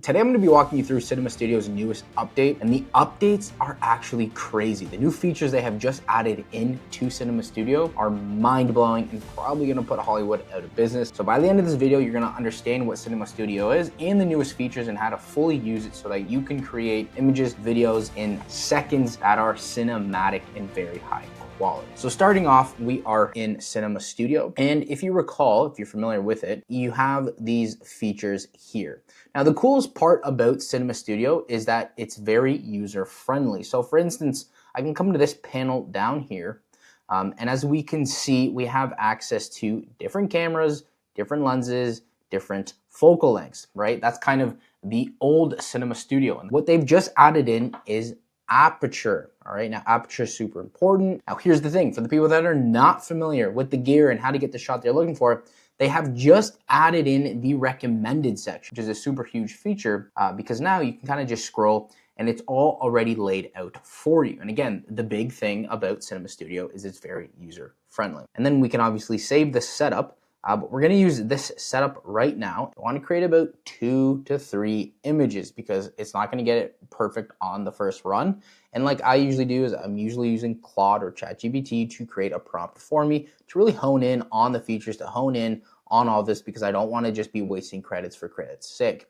Today I'm going to be walking you through Cinema Studio's newest update, and the updates are actually crazy. The new features they have just added into Cinema Studio are mind-blowing and probably going to put Hollywood out of business. So by the end of this video, you're going to understand what Cinema Studio is and the newest features and how to fully use it so that you can create images, videos in seconds that are cinematic and very high quality. So starting off, we are in Cinema Studio. And if you recall, if you're familiar with it, you have these features here. Now, the coolest part about Cinema Studio is that it's very user-friendly. So for instance, I can come to this panel down here. And as we can see, we have access to different cameras, different lenses, different focal lengths, right? That's kind of the old Cinema Studio. And what they've just added in is aperture. All right, now aperture is super important. Now here's the thing, for the people that are not familiar with the gear and how to get the shot they're looking for, they have just added in the recommended section, which is a super huge feature because now you can kind of just scroll and it's all already laid out for you. And again, the big thing about Cinema Studio is it's very user friendly. And then we can obviously save the setup. But we're going to use this setup right now. I want to create about 2 to 3 images because it's not going to get it perfect on the first run. And like I usually do is I'm usually using Claude or ChatGPT to create a prompt for me to really hone in on the features, to hone in on all this because I don't want to just be wasting credits for credits' sake.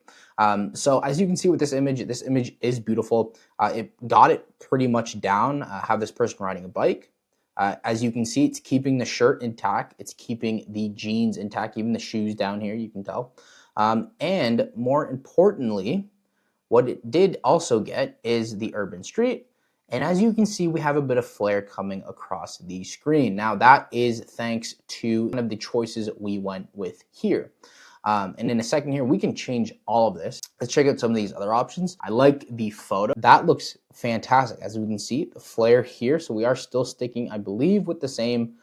So as you can see with this image is beautiful. It got it pretty much down. Have this person riding a bike. As you can see, it's keeping the shirt intact. It's keeping the jeans intact, even the shoes down here, you can tell. And more importantly, what it did also get is the urban street. And as you can see, we have a bit of flare coming across the screen. Now that is thanks to one of the choices we went with here. And in a second here, we can change all of this. Let's check out some of these other options. I like the photo. That looks fantastic. As we can see, the flare here. So we are still sticking, I believe, with the same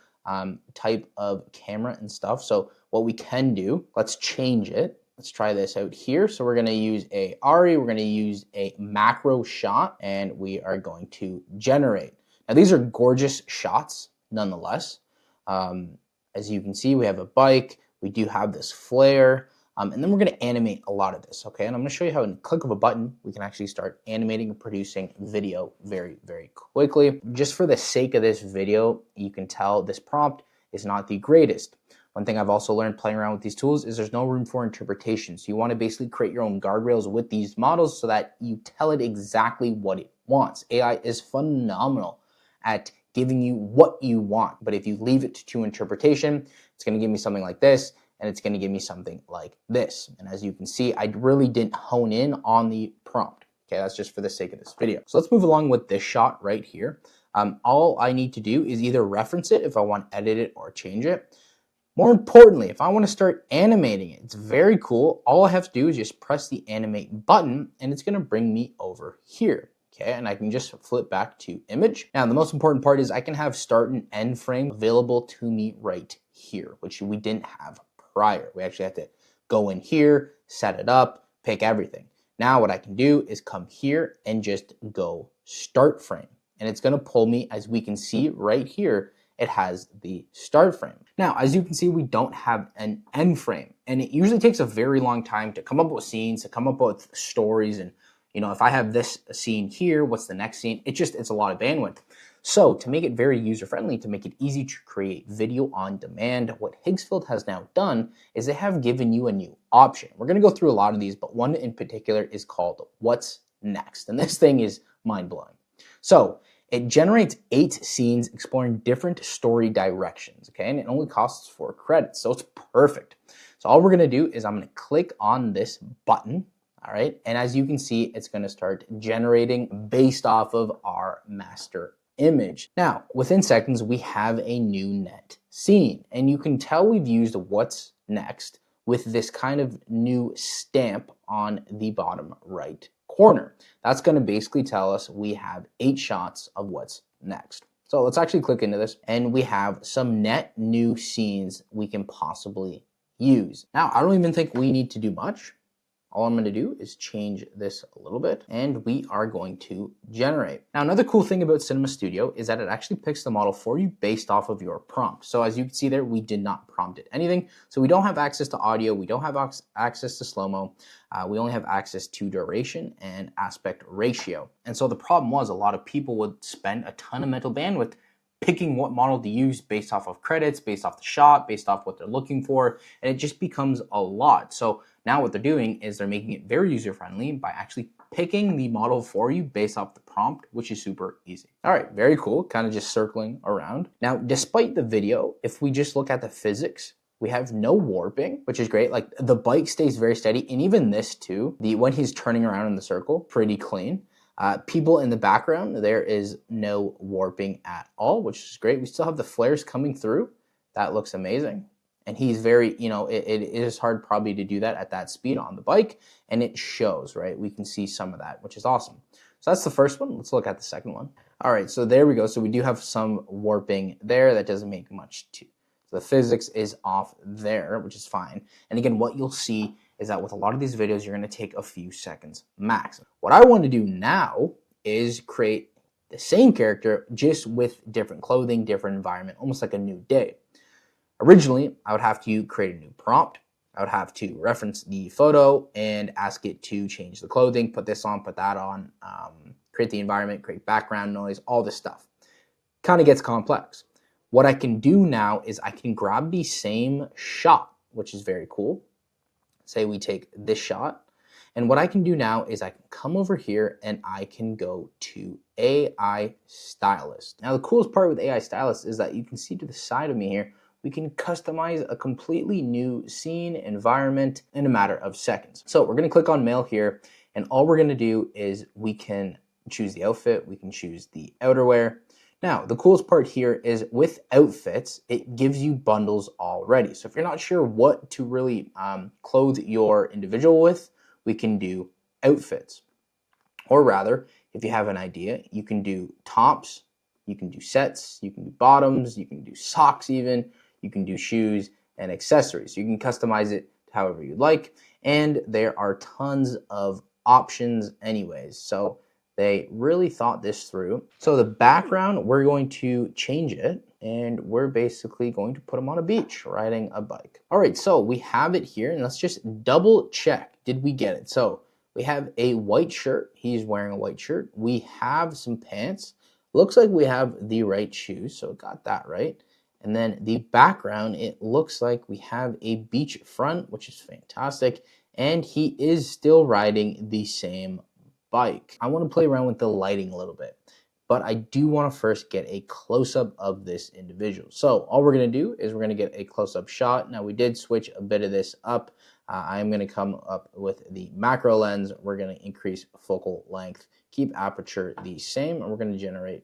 type of camera and stuff. So what we can do, let's change it. Let's try this out here. So we're going to use a ARRI. We're going to use a macro shot, and we are going to generate. Now, these are gorgeous shots, nonetheless. As you can see, we have a bike. We do have this flare, and then we're going to animate a lot of this, okay? And I'm going to show you how in a click of a button, we can actually start animating and producing video very, very quickly. Just for the sake of this video, you can tell this prompt is not the greatest. One thing I've also learned playing around with these tools is there's no room for interpretation. So you want to basically create your own guardrails with these models so that you tell it exactly what it wants. AI is phenomenal at giving you what you want. But if you leave it to interpretation, it's going to give me something like this, and it's going to give me something like this. And as you can see, I really didn't hone in on the prompt. Okay, that's just for the sake of this video. So let's move along with this shot right here. All I need to do is either reference it if I want to edit it or change it. More importantly, if I want to start animating it, it's very cool. All I have to do is just press the animate button, and it's going to bring me over here. Okay, and I can just flip back to image. Now, the most important part is I can have start and end frame available to me right here, which we didn't have prior. We actually had to go in here, set it up, pick everything. Now what I can do is come here and just go start frame. And it's going to pull me, as we can see right here, it has the start frame. Now, as you can see, we don't have an end frame. And it usually takes a very long time to come up with scenes, to come up with stories. And, you know, if I have this scene here, what's the next scene? It's a lot of bandwidth. So to make it very user-friendly, to make it easy to create video on demand, what higgsfield has now done is they have given you a new option. We're going to go through a lot of these, but one in particular is called What's Next? And this thing is mind-blowing. So it generates 8 scenes exploring different story directions, okay? And it only costs 4 credits, so it's perfect. So all we're going to do is I'm going to click on this button, all right? And as you can see, it's going to start generating based off of our master image. Now, within seconds, we have a new net scene, and you can tell we've used What's Next with this kind of new stamp on the bottom right corner. That's going to basically tell us we have 8 shots of what's next. So let's actually click into this, and we have some net new scenes we can possibly use. Now, I don't even think we need to do much. All I'm going to do is change this a little bit, and we are going to generate. Now, another cool thing about Cinema Studio is that it actually picks the model for you based off of your prompt. So as you can see there, we did not prompt it anything. So we don't have access to audio. We don't have access to slow-mo. We only have access to duration and aspect ratio. And so the problem was a lot of people would spend a ton of mental bandwidth picking what model to use based off of credits, based off the shot, based off what they're looking for, and it just becomes a lot. So now what they're doing is they're making it very user-friendly by actually picking the model for you based off the prompt, which is super easy. All right, very cool, kind of just circling around. Now, despite the video, if we just look at the physics, we have no warping, which is great. Like the bike stays very steady, and even this too, when he's turning around in the circle, pretty clean. People in the background, there is no warping at all, which is great. We still have the flares coming through. That looks amazing. And he's very, it is hard probably to do that at that speed on the bike, and it shows, right? We can see some of that, which is awesome. So that's the first one. Let's look at the second one. All right, so there we go. So we do have some warping there. That doesn't make much to. So the physics is off there, which is fine. And again, what you'll see is that with a lot of these videos, you're going to take a few seconds max. What I want to do now is create the same character just with different clothing, different environment, almost like a new day. Originally, I would have to create a new prompt. I would have to reference the photo and ask it to change the clothing, put this on, put that on, create the environment, create background noise, all this stuff. Kind of gets complex. What I can do now is I can grab the same shot, which is very cool. Say we take this shot, and what I can do now is I can come over here and I can go to AI Stylist. Now the coolest part with AI Stylist is that you can see to the side of me here, we can customize a completely new scene, environment in a matter of seconds. So we're gonna click on Mail here, and all we're gonna do is we can choose the outfit, we can choose the outerwear. Now, the coolest part here is with outfits, it gives you bundles already. So if you're not sure what to really clothe your individual with, we can do outfits. Or rather, if you have an idea, you can do tops, you can do sets, you can do bottoms, you can do socks even, you can do shoes and accessories. You can customize it however you like, and there are tons of options anyways. So they really thought this through. So the background, we're going to change it, and we're basically going to put him on a beach riding a bike. All right, so we have it here, and let's just double check. Did we get it? So we have a white shirt. He's wearing a white shirt. We have some pants. Looks like we have the right shoes, so got that right. And then the background, it looks like we have a beach front, which is fantastic. And he is still riding the same bike. I want to play around with the lighting a little bit, but I do want to first get a close-up of this individual. So all we're going to do is we're going to get a close-up shot. Now we did switch a bit of this up. I'm going to come up with the macro lens. We're going to increase focal length, keep aperture the same, and we're going to generate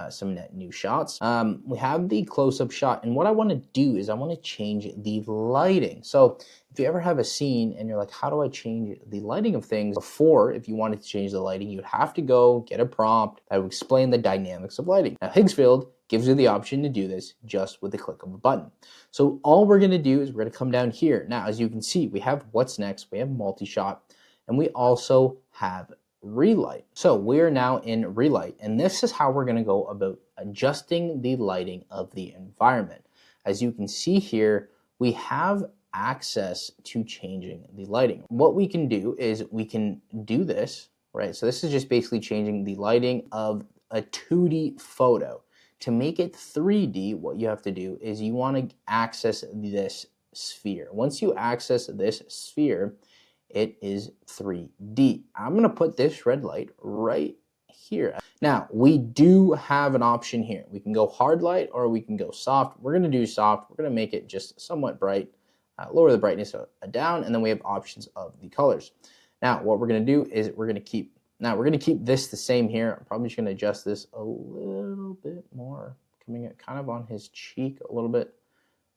some net new shots. We have the close-up shot, and what I want to do is I want to change the lighting. So if you ever have a scene and you're like, how do I change the lighting of things? Before, if you wanted to change the lighting, you'd have to go get a prompt that would explain the dynamics of lighting. Now, higgsfield gives you the option to do this just with the click of a button. So all we're going to do is we're going to come down here. Now, as you can see, we have what's next, we have multi-shot, and we also have relight. So we're now in relight, and this is how we're going to go about adjusting the lighting of the environment. As you can see here, we have access to changing the lighting. What we can do is we can do this, right? So this is just basically changing the lighting of a 2D photo. To make it 3D, what you have to do is you want to access this sphere. Once you access this sphere, it is 3D. I'm going to put this red light right here. Now, we do have an option here. We can go hard light or we can go soft. We're going to do soft. We're going to make it just somewhat bright, lower the brightness down, and then we have options of the colors. Now, what we're going to do is we're going to keep this the same here. I'm probably just going to adjust this a little bit more, coming it kind of on his cheek a little bit.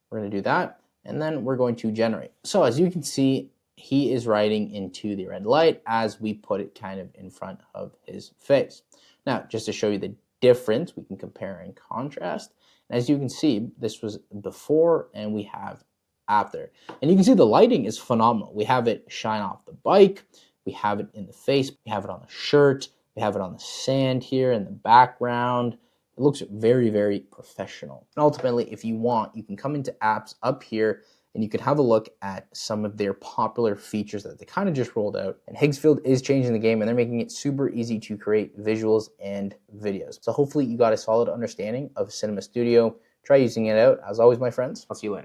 We're going to do that, and then we're going to generate. So as you can see, he is riding into the red light as we put it kind of in front of his face. Now, just to show you the difference, we can compare and contrast. And as you can see, this was before and we have after. And you can see the lighting is phenomenal. We have it shine off the bike, we have it in the face, we have it on the shirt, we have it on the sand here in the background. It looks very, very professional. And ultimately, if you want, you can come into apps up here and you can have a look at some of their popular features that they kind of just rolled out. And higgsfield is changing the game, and they're making it super easy to create visuals and videos. So hopefully you got a solid understanding of Cinema Studio. Try using it out. As always, my friends, I'll see you later.